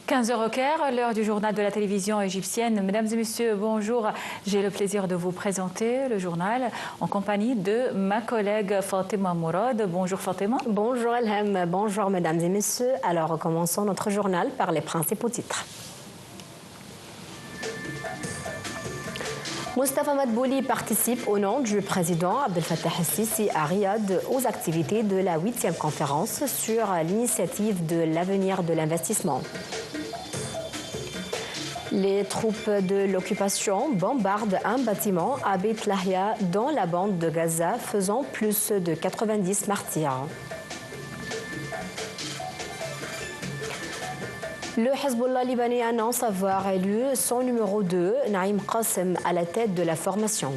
15h au Caire, l'heure du journal de la télévision égyptienne. Mesdames et messieurs, bonjour. J'ai le plaisir de vous présenter le journal en compagnie de ma collègue Fatima Mourad. Bonjour Fatima. Bonjour Elham, bonjour mesdames et messieurs. Alors commençons notre journal par les principaux titres. Mostafa Madbouli participe au nom du président Abdel Fattah el-Sisi à Riyad aux activités de la 8e conférence sur l'initiative de l'avenir de l'investissement. Les troupes de l'occupation bombardent un bâtiment à Beit Lahia dans la bande de Gaza, faisant plus de 90 martyrs. Le Hezbollah libanais annonce avoir élu son numéro 2, Naïm Qassem, à la tête de la formation.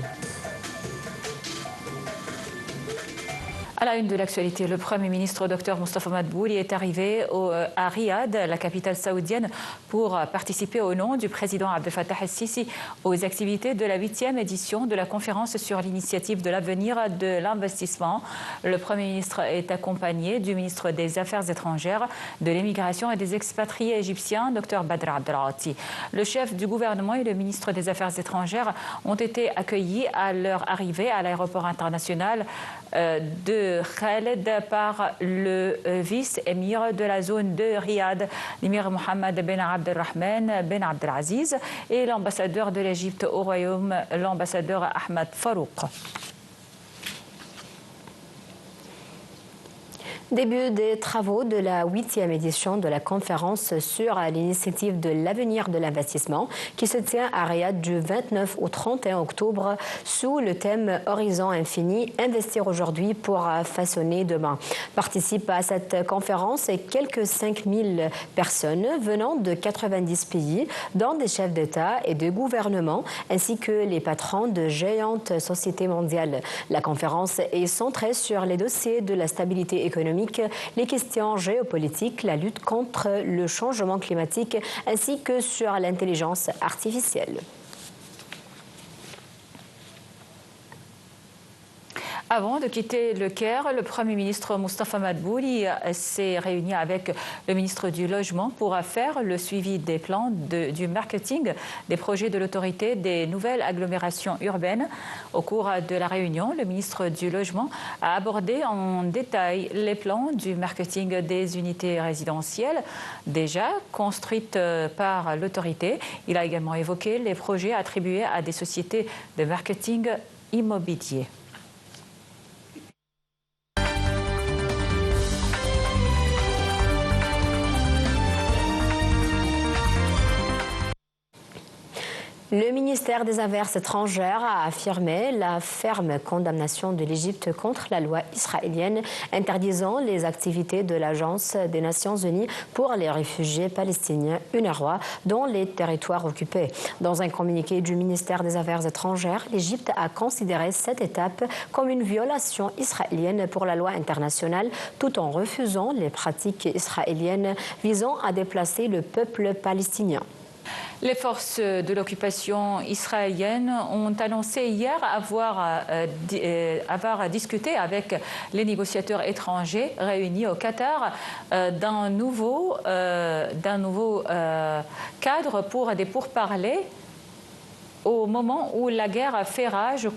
À la une de l'actualité, le Premier ministre Dr Mostafa Madbouli est arrivé à Riyad, la capitale saoudienne, pour participer au nom du président Abdel Fattah el-Sisi aux activités de la 8e édition de la conférence sur l'initiative de l'avenir de l'investissement. Le Premier ministre est accompagné du ministre des Affaires étrangères, de l'immigration et des expatriés égyptiens, Dr Badr Abdelghati. Le chef du gouvernement et le ministre des Affaires étrangères ont été accueillis à leur arrivée à l'aéroport international de Khaled par le vice-émir de la zone de Riyad, l'émir Mohammed Ben Abdelrahman Ben Abdelaziz, et l'ambassadeur de l'Égypte au royaume, l'ambassadeur Ahmed Farouk. Début des travaux de la 8e édition de la conférence sur l'initiative de l'avenir de l'investissement qui se tient à Riyad du 29 au 31 octobre sous le thème Horizon infini, investir aujourd'hui pour façonner demain. Participent à cette conférence quelques 5000 personnes venant de 90 pays, dont des chefs d'État et de gouvernement, ainsi que les patrons de géantes sociétés mondiales. La conférence est centrée sur les dossiers de la stabilité économique, les questions géopolitiques, la lutte contre le changement climatique ainsi que sur l'intelligence artificielle. Avant de quitter le Caire, le Premier ministre Mostafa Madbouli s'est réuni avec le ministre du Logement pour faire le suivi des plans du marketing des projets de l'autorité des nouvelles agglomérations urbaines. Au cours de la réunion, le ministre du Logement a abordé en détail les plans du marketing des unités résidentielles déjà construites par l'autorité. Il a également évoqué les projets attribués à des sociétés de marketing immobilier. Le ministère des Affaires étrangères a affirmé la ferme condamnation de l'Égypte contre la loi israélienne interdisant les activités de l'Agence des Nations Unies pour les réfugiés palestiniens UNRWA dans les territoires occupés. Dans un communiqué du ministère des Affaires étrangères, l'Égypte a considéré cette étape comme une violation israélienne pour la loi internationale tout en refusant les pratiques israéliennes visant à déplacer le peuple palestinien. Les forces de l'occupation israélienne ont annoncé hier avoir discuté avec les négociateurs étrangers réunis au Qatar d'un nouveau cadre pour des pourparlers au moment où la guerre fait rage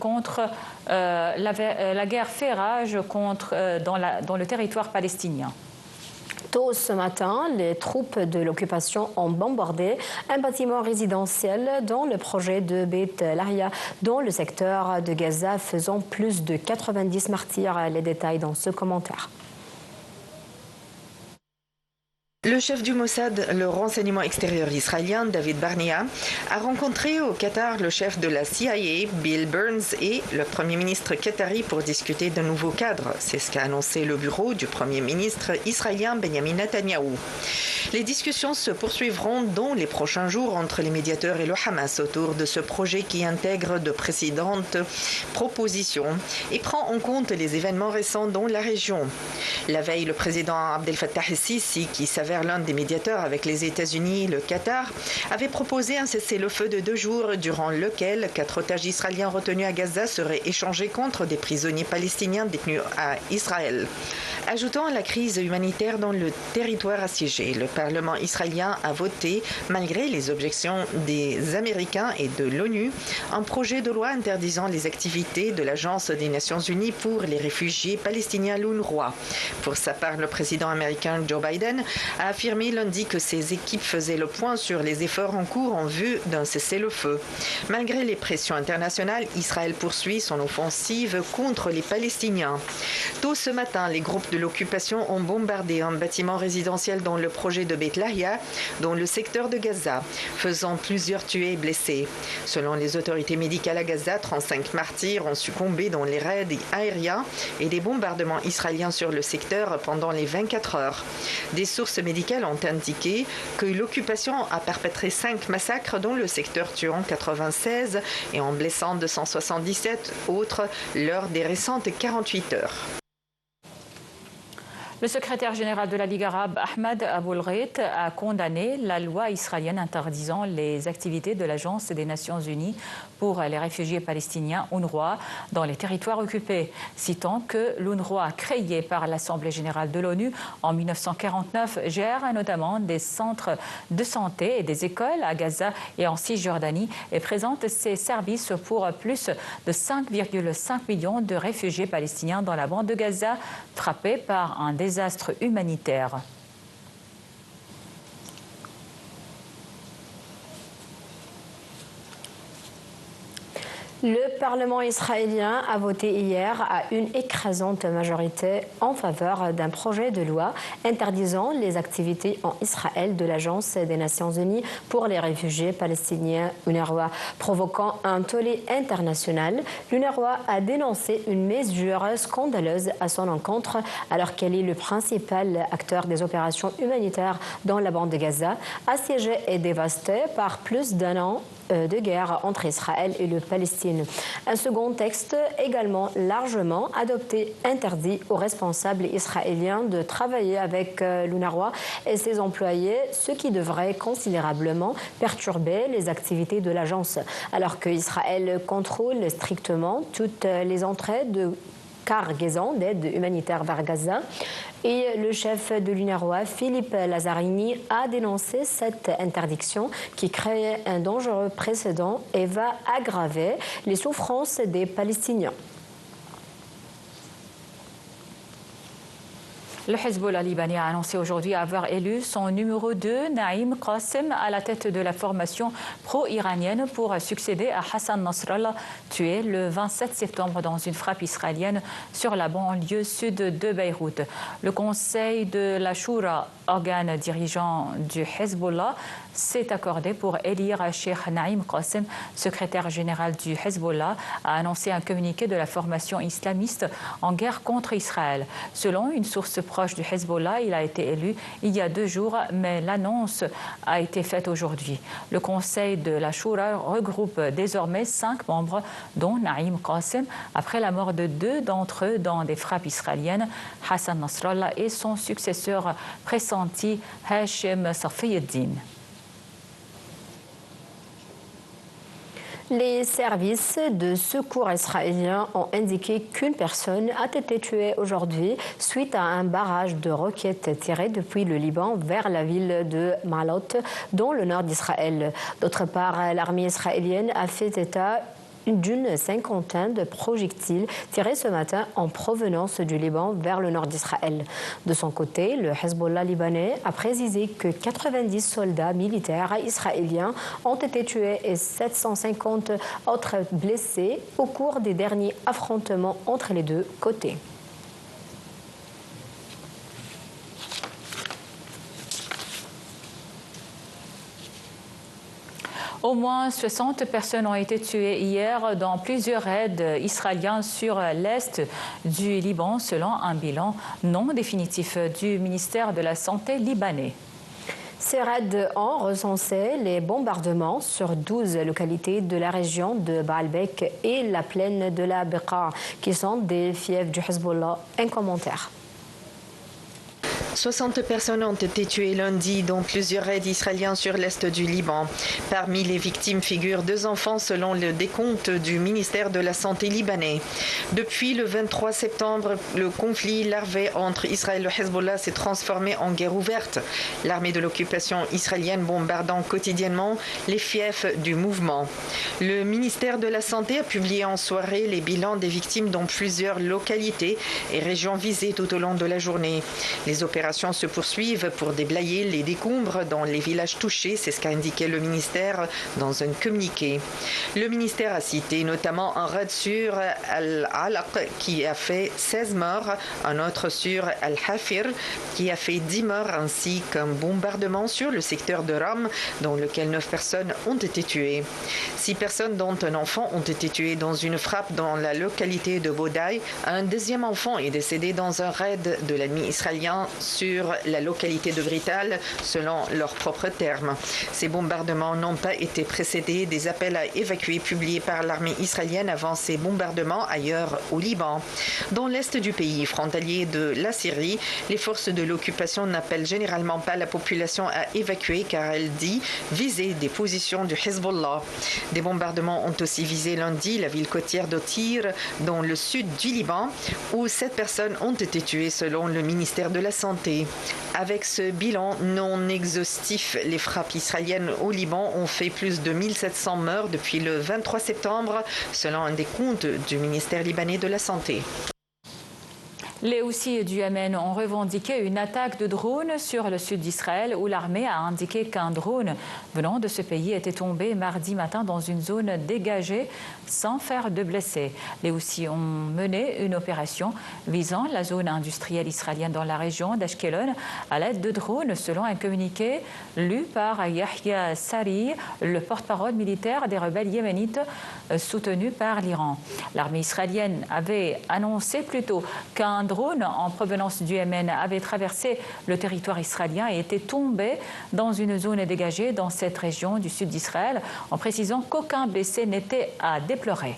dans le territoire palestinien. Tôt ce matin, les troupes de l'occupation ont bombardé un bâtiment résidentiel dans le projet de Beit Lahia, dans le secteur de Gaza, faisant plus de 90 martyrs. Les détails dans ce commentaire. Le chef du Mossad, le renseignement extérieur israélien, David Barnea, a rencontré au Qatar le chef de la CIA, Bill Burns, et le Premier ministre qatari pour discuter d'un nouveau cadre. C'est ce qu'a annoncé le bureau du Premier ministre israélien Benjamin Netanyahou. Les discussions se poursuivront dans les prochains jours entre les médiateurs et le Hamas autour de ce projet qui intègre de précédentes propositions et prend en compte les événements récents dans la région. La veille, le président Abdel Fattah el-Sisi, qui s'avère l'un des médiateurs avec les États-Unis et le Qatar, avait proposé un cessez-le-feu de 2 jours durant lequel 4 otages israéliens retenus à Gaza seraient échangés contre des prisonniers palestiniens détenus à Israël. Ajoutant à la crise humanitaire dans le territoire assiégé, le Parlement israélien a voté, malgré les objections des Américains et de l'ONU, un projet de loi interdisant les activités de l'Agence des Nations Unies pour les réfugiés palestiniens, l'UNRWA. Pour sa part, le président américain Joe Biden a affirmé lundi que ses équipes faisaient le point sur les efforts en cours en vue d'un cessez-le-feu. Malgré les pressions internationales, Israël poursuit son offensive contre les Palestiniens. Tôt ce matin, les groupes de l'occupation ont bombardé un bâtiment résidentiel dans le projet de Beit Lahia, dans le secteur de Gaza, faisant plusieurs tués et blessés. Selon les autorités médicales à Gaza, 35 martyrs ont succombé dans les raids aériens et des bombardements israéliens sur le secteur pendant les 24 heures. Des sources médicales ont indiqué que l'occupation a perpétré 5 massacres dans le secteur, tuant 96 et en blessant 277 autres lors des récentes 48 heures. Le secrétaire général de la Ligue arabe, Ahmad Aboul-Ghait, a condamné la loi israélienne interdisant les activités de l'Agence des Nations Unies pour les réfugiés palestiniens, UNRWA, dans les territoires occupés, citant que l'UNRWA, créée par l'Assemblée générale de l'ONU en 1949, gère notamment des centres de santé et des écoles à Gaza et en Cisjordanie et présente ses services pour plus de 5,5 millions de réfugiés palestiniens dans la bande de Gaza, frappés par un désastre humanitaire. Le Parlement israélien a voté hier à une écrasante majorité en faveur d'un projet de loi interdisant les activités en Israël de l'Agence des Nations Unies pour les réfugiés palestiniens, UNRWA, provoquant un tollé international. L'UNRWA a dénoncé une mesure scandaleuse à son encontre alors qu'elle est le principal acteur des opérations humanitaires dans la bande de Gaza, assiégée et dévastée par plus d'un an de guerre entre Israël et le Palestine. Un second texte, également largement adopté, interdit aux responsables israéliens de travailler avec l'UNRWA et ses employés, ce qui devrait considérablement perturber les activités de l'agence, alors qu'Israël contrôle strictement toutes les entrées de cargaison d'aide humanitaire vers Gaza. Et le chef de l'UNRWA, Philippe Lazzarini, a dénoncé cette interdiction qui crée un dangereux précédent et va aggraver les souffrances des Palestiniens. Le Hezbollah libanais a annoncé aujourd'hui avoir élu son numéro 2, Naïm Qassem, à la tête de la formation pro-iranienne pour succéder à Hassan Nasrallah, tué le 27 septembre dans une frappe israélienne sur la banlieue sud de Beyrouth. Le conseil de la Shura, organe dirigeant du Hezbollah, s'est accordé pour élire Cheikh Naïm Qassem, secrétaire général du Hezbollah, a annoncé un communiqué de la formation islamiste en guerre contre Israël. Selon une source proche du Hezbollah, il a été élu il y a 2 jours, mais l'annonce a été faite aujourd'hui. Le conseil de la Shura regroupe désormais 5 membres, dont Naïm Qassem, après la mort de 2 d'entre eux dans des frappes israéliennes, Hassan Nasrallah et son successeur pressenti, Hashim Safieddine. Les services de secours israéliens ont indiqué qu'une personne a été tuée aujourd'hui suite à un barrage de roquettes tiré depuis le Liban vers la ville de Malot, dans le nord d'Israël. D'autre part, l'armée israélienne a fait état d'une cinquantaine de projectiles tirés ce matin en provenance du Liban vers le nord d'Israël. De son côté, le Hezbollah libanais a précisé que 90 soldats militaires israéliens ont été tués et 750 autres blessés au cours des derniers affrontements entre les deux côtés. Au moins 60 personnes ont été tuées hier dans plusieurs raids israéliens sur l'est du Liban, selon un bilan non définitif du ministère de la Santé libanais. Ces raids ont recensé les bombardements sur 12 localités de la région de Baalbek et la plaine de la Beqa, qui sont des fiefs du Hezbollah. Un commentaire. 60 personnes ont été tuées lundi, dont plusieurs raids israéliens sur l'est du Liban. Parmi les victimes figurent 2 enfants selon le décompte du ministère de la Santé libanais. Depuis le 23 septembre, le conflit larvé entre Israël et le Hezbollah s'est transformé en guerre ouverte. L'armée de l'occupation israélienne bombardant quotidiennement les fiefs du mouvement. Le ministère de la Santé a publié en soirée les bilans des victimes dans plusieurs localités et régions visées tout au long de la journée. Les opérations se poursuivent pour déblayer les décombres dans les villages touchés, c'est ce qu'a indiqué le ministère dans un communiqué. Le ministère a cité notamment un raid sur Al-Alaq qui a fait 16 morts, un autre sur Al-Hafir qui a fait 10 morts, ainsi qu'un bombardement sur le secteur de Ram dans lequel 9 personnes ont été tuées. 6 personnes dont un enfant ont été tuées dans une frappe dans la localité de Bodai. Un deuxième enfant est décédé dans un raid de l'ennemi israélien sur la localité de Brital, selon leurs propres termes. Ces bombardements n'ont pas été précédés des appels à évacuer publiés par l'armée israélienne avant ces bombardements ailleurs au Liban. Dans l'est du pays, frontalier de la Syrie, les forces de l'occupation n'appellent généralement pas la population à évacuer car elle dit viser des positions du Hezbollah. Des bombardements ont aussi visé lundi la ville côtière de Tyr, dans le sud du Liban, où 7 personnes ont été tuées selon le ministère de la Santé. Avec ce bilan non exhaustif, les frappes israéliennes au Liban ont fait plus de 1700 morts depuis le 23 septembre, selon un décompte du ministère libanais de la Santé. Les Houthis du Yémen ont revendiqué une attaque de drone sur le sud d'Israël où l'armée a indiqué qu'un drone venant de ce pays était tombé mardi matin dans une zone dégagée sans faire de blessés. Les Houthis ont mené une opération visant la zone industrielle israélienne dans la région d'Ashkelon à l'aide de drones, selon un communiqué lu par Yahya Sari, le porte-parole militaire des rebelles yéménites soutenus par l'Iran. L'armée israélienne avait annoncé plus tôt qu'un drone en provenance du Yémen avait traversé le territoire israélien et était tombé dans une zone dégagée dans cette région du sud d'Israël, en précisant qu'aucun blessé n'était à déplorer.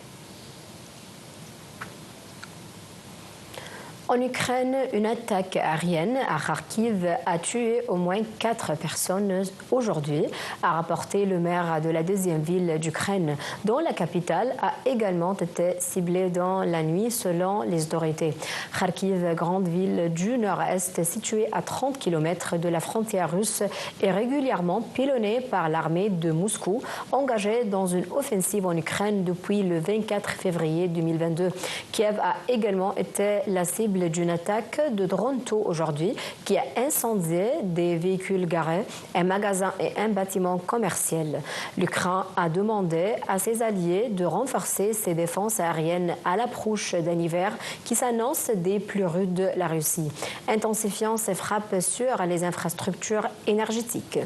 En Ukraine, une attaque aérienne à Kharkiv a tué au moins 4 personnes aujourd'hui, a rapporté le maire de la deuxième ville d'Ukraine, dont la capitale a également été ciblée dans la nuit selon les autorités. Kharkiv, grande ville du nord-est située à 30 km de la frontière russe, est régulièrement pilonnée par l'armée de Moscou, engagée dans une offensive en Ukraine depuis le 24 février 2022. Kiev a également été la cible d'une attaque de drone tôt aujourd'hui qui a incendié des véhicules garés, un magasin et un bâtiment commercial. L'Ukraine a demandé à ses alliés de renforcer ses défenses aériennes à l'approche d'un hiver qui s'annonce des plus rudes de la Russie, intensifiant ses frappes sur les infrastructures énergétiques.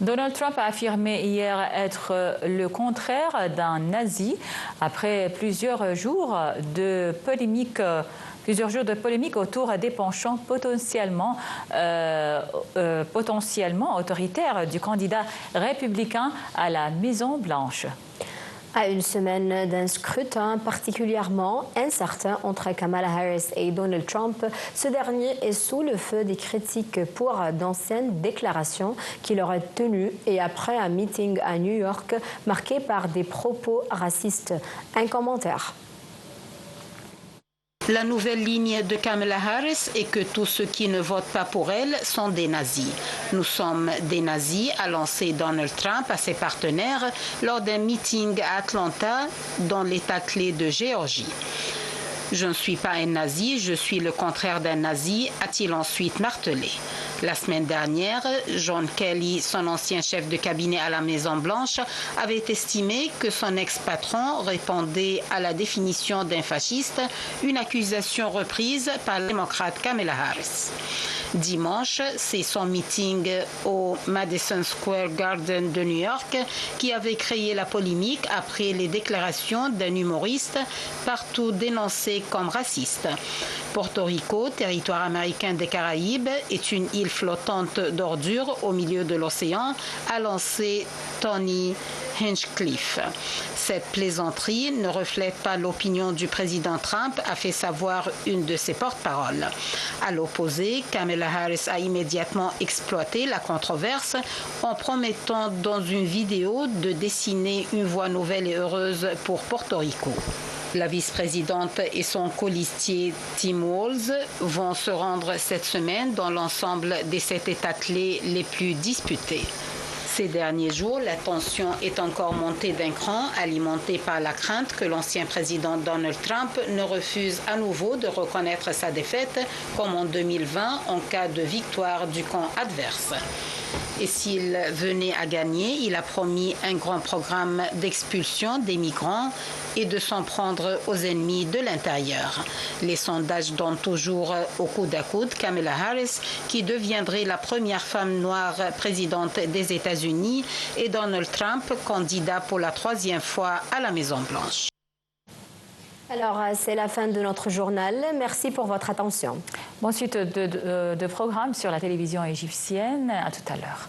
Donald Trump a affirmé hier être le contraire d'un nazi après plusieurs jours de polémique autour des penchants potentiellement autoritaires du candidat républicain à la Maison-Blanche. À une semaine d'un scrutin particulièrement incertain entre Kamala Harris et Donald Trump, ce dernier est sous le feu des critiques pour d'anciennes déclarations qu'il aurait tenues et après un meeting à New York marqué par des propos racistes. Un commentaire. La nouvelle ligne de Kamala Harris est que tous ceux qui ne votent pas pour elle sont des nazis. Nous sommes des nazis, a lancé Donald Trump à ses partenaires lors d'un meeting à Atlanta, dans l'État clé de Géorgie. Je ne suis pas un nazi, je suis le contraire d'un nazi, a-t-il ensuite martelé. La semaine dernière, John Kelly, son ancien chef de cabinet à la Maison-Blanche, avait estimé que son ex-patron répondait à la définition d'un fasciste, une accusation reprise par la démocrate Kamala Harris. Dimanche, c'est son meeting au Madison Square Garden de New York qui avait créé la polémique après les déclarations d'un humoriste partout dénoncé comme raciste. Porto Rico, territoire américain des Caraïbes, est une île flottante d'ordures au milieu de l'océan, a lancé Tony Hinchcliffe. Cette plaisanterie ne reflète pas l'opinion du président Trump, a fait savoir une de ses porte-paroles. À l'opposé, Kamala Harris a immédiatement exploité la controverse en promettant dans une vidéo de dessiner une voie nouvelle et heureuse pour Porto Rico. La vice-présidente et son colistier Tim Walz vont se rendre cette semaine dans l'ensemble des 7 États clés les plus disputés. Ces derniers jours, la tension est encore montée d'un cran, alimentée par la crainte que l'ancien président Donald Trump ne refuse à nouveau de reconnaître sa défaite, comme en 2020, en cas de victoire du camp adverse. Et s'il venait à gagner, il a promis un grand programme d'expulsion des migrants et de s'en prendre aux ennemis de l'intérieur. Les sondages donnent toujours au coude à coude Kamala Harris, qui deviendrait la première femme noire présidente des États-Unis, et Donald Trump, candidat pour la 3e fois à la Maison-Blanche. Alors, c'est la fin de notre journal. Merci pour votre attention. Bonne suite de programmes sur la télévision égyptienne. À tout à l'heure.